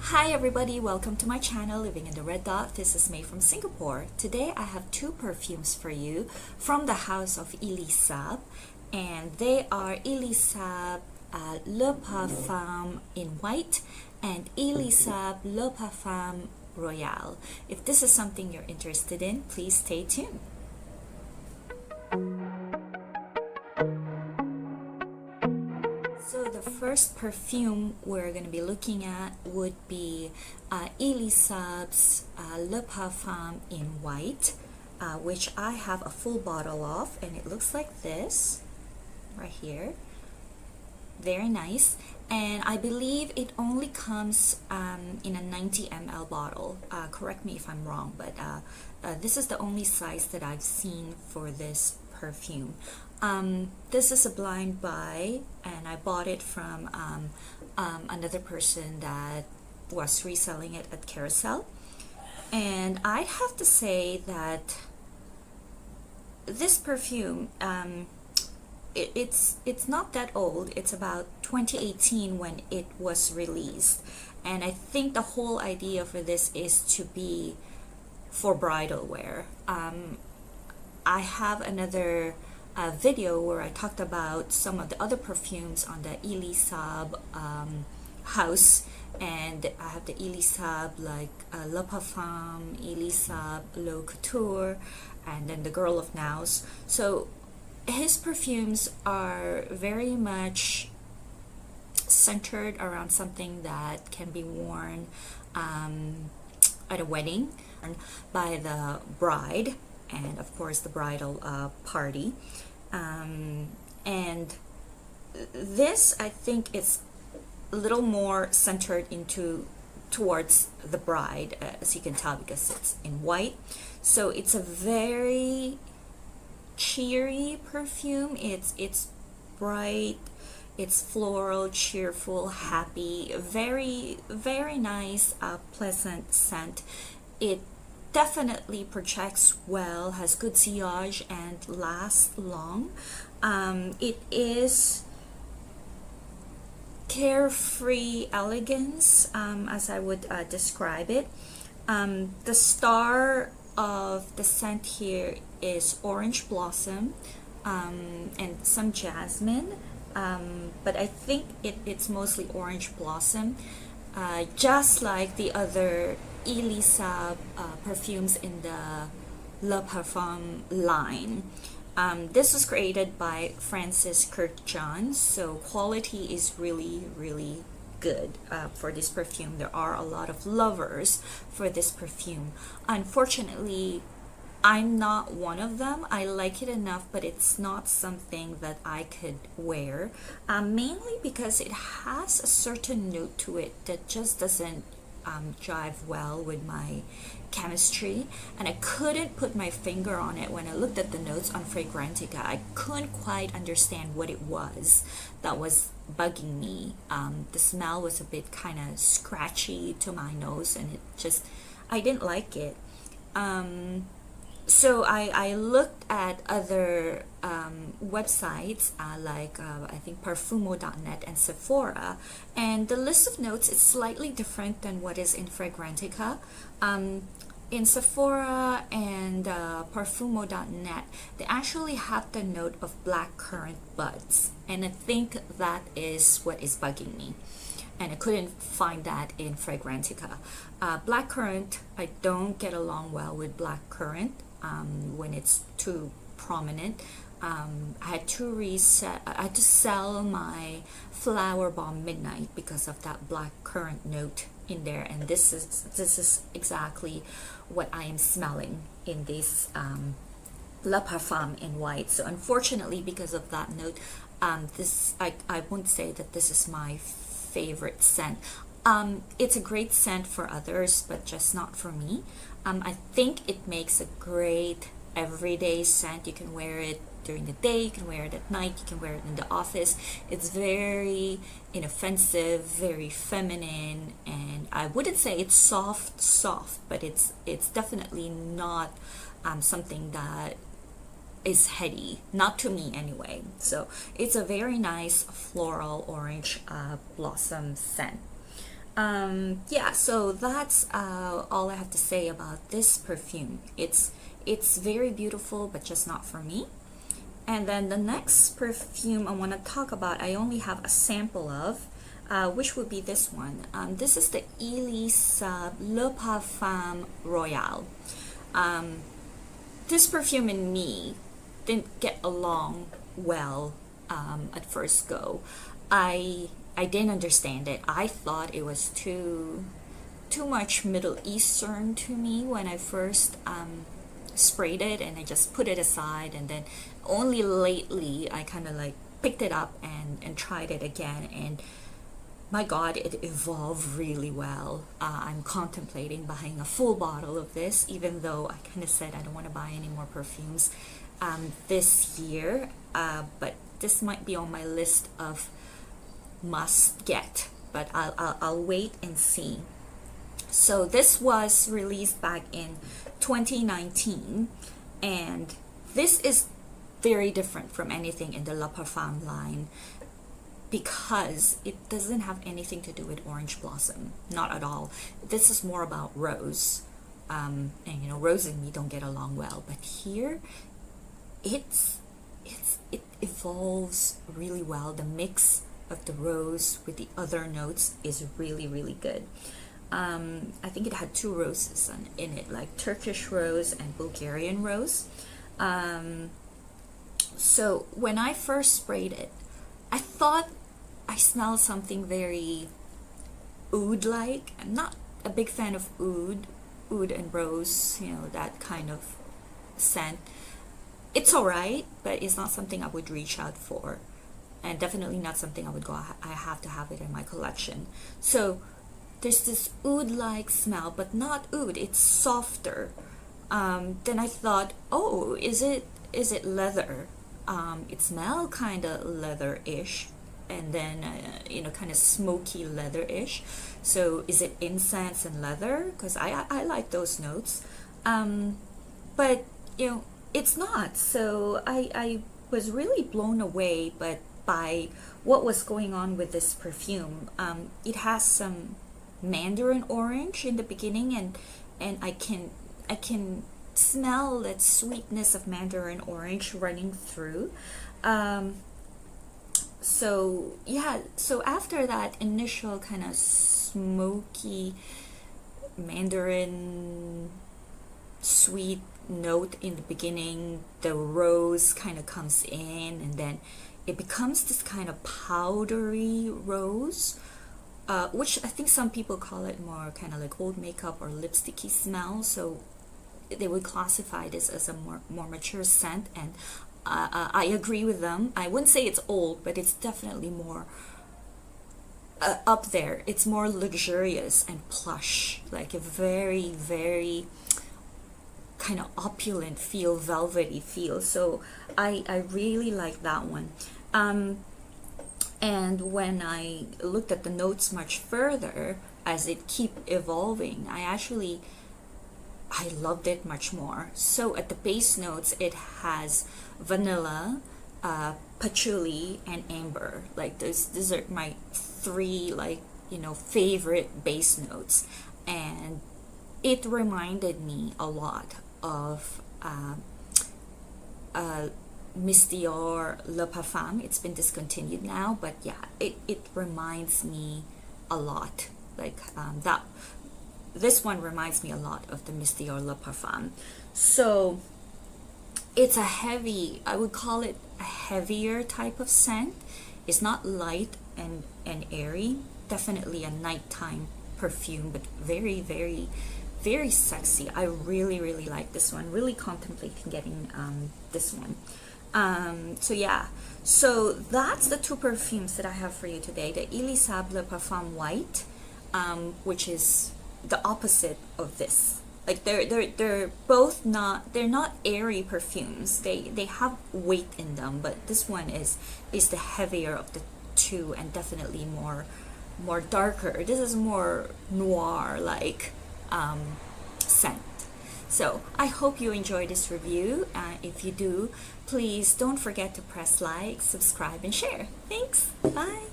Hi everybody, welcome to my channel Living in the Red Dot. This is May from Singapore. Today I have two perfumes for you from the house of Elie Saab, and they are Elie Saab Le Parfum in white and Elie Saab Le Parfum Royale. If this is something you're interested in, please stay tuned. So the first perfume we're going to be looking at would be Elie Saab's Le Parfum in white, which I have a full bottle of, and it looks like this right here. Very nice, and I believe it only comes in a 90 ml bottle. Correct me if I'm wrong, but this is the only size that I've seen for this perfume. This is a blind buy, and I bought it from another person that was reselling it at Carousel, and I have to say that this perfume it's not that old. It's about 2018 when it was released, and I think the whole idea for this is to be for bridal wear. I have another video where I talked about some of the other perfumes on the Elie Saab house, and I have the Elie Saab like Le Parfum, Elie Saab Le Couture, and then the Girl of Nows. So his perfumes are very much centered around something that can be worn at a wedding by the bride, and of course the bridal party. And this, I think, is a little more centered towards the bride, as you can tell, because it's in white. So it's a very cheery perfume. It's bright, it's floral, cheerful, happy, very nice, pleasant scent. It definitely projects well, has good sillage, and lasts long. It is carefree elegance, as I would describe it. The star of the scent here is orange blossom and some jasmine, but I think it's mostly orange blossom, just like the other Elie Saab perfumes in the Le Parfum line. This was created by Francis Kirkjohn, so quality is really good for this perfume. There are a lot of lovers for this perfume. Unfortunately, I'm not one of them. I like it enough, but it's not something that I could wear, mainly because it has a certain note to it that just doesn't jive well with my chemistry, and I couldn't put my finger on it. When I looked at the notes on Fragrantica, I couldn't quite understand what it was that was bugging me. The smell was a bit kind of scratchy to my nose, and I didn't like it. So I looked at other websites like I think Parfumo.net and Sephora, and the list of notes is slightly different than what is in Fragrantica. In Sephora and Parfumo.net, they actually have the note of blackcurrant buds, and I think that is what is bugging me, and I couldn't find that in Fragrantica. Blackcurrant, I don't get along well with blackcurrant when it's too prominent. I had to sell my Flower Bomb Midnight because of that blackcurrant note in there, and this is exactly what I am smelling in this Le Parfum in white. So unfortunately, because of that note, I won't say that this is my favorite scent. It's a great scent for others, but just not for me. I think it makes a great everyday scent. You can wear it during the day, you can wear it at night, you can wear it in the office. It's very inoffensive, very feminine, and I wouldn't say it's soft, but it's definitely not something that is heady, not to me anyway. So it's a very nice floral orange blossom scent. Yeah, so that's all I have to say about this perfume. It's very beautiful, but just not for me. And then the next perfume I want to talk about, I only have a sample of, which would be this one. This is the Elie Saab Le Parfum Royale. This perfume and me didn't get along well at first go. I didn't understand it. I thought it was too much Middle Eastern to me when I first sprayed it, and I just put it aside, and then only lately I kind of like picked it up and tried it again, and my god, it evolved really well. I'm contemplating buying a full bottle of this, even though I kind of said I don't want to buy any more perfumes this year, but this might be on my list of must get, but I'll wait and see. So this was released back in 2019, and this is very different from anything in the La Parfum line because it doesn't have anything to do with orange blossom, not at all. This is more about rose, and you know, rose and me don't get along well, but here it evolves really well. The mix of the rose with the other notes is really good. I think it had 2 roses in it, like Turkish rose and Bulgarian rose. So when I first sprayed it, I thought I smelled something very oud-like. I'm not a big fan of oud and rose, you know, that kind of scent. It's alright, but it's not something I would reach out for, and definitely not something I would go, I have to have it in my collection. So there's this oud-like smell, but not oud, it's softer. Then I thought, oh, is it leather? It smelled kind of leather-ish, and then you know, kind of smoky leather-ish. So is it incense and leather? Because I like those notes, but you know, it's not. So I was really blown away but by what was going on with this perfume. It has some mandarin orange in the beginning, and I can smell that sweetness of mandarin orange running through. So yeah, so after that initial kind of smoky mandarin sweet note in the beginning, the rose kind of comes in, and then it becomes this kind of powdery rose, which I think some people call it more kind of like old makeup or lipsticky smell. So they would classify this as a more mature scent, and I agree with them. I wouldn't say it's old, but it's definitely more up there. It's more luxurious and plush, like a very kind of opulent feel, velvety feel. So I really like that one. And when I looked at the notes much further as it keep evolving, I loved it much more. So at the base notes, it has vanilla, patchouli, and amber. Like these are my 3, like, you know, favorite base notes, and it reminded me a lot of Miss Dior Le Parfum. It's been discontinued now, but yeah, it reminds me a lot. Like that. This one reminds me a lot of the Miss Dior Le Parfum. So it's a heavy, I would call it a heavier type of scent. It's not light and airy. Definitely a nighttime perfume, but very sexy. I really like this one. Really contemplating getting this one. So yeah, so that's the 2 perfumes that I have for you today. The Elie Saab Le Parfum White, which is the opposite of this. Like they're both not, they're not airy perfumes. They have weight in them, but this one is the heavier of the 2, and definitely more darker. This is more noir like scent. So I hope you enjoyed this review. If you do, please don't forget to press like, subscribe, and share. Thanks. Bye.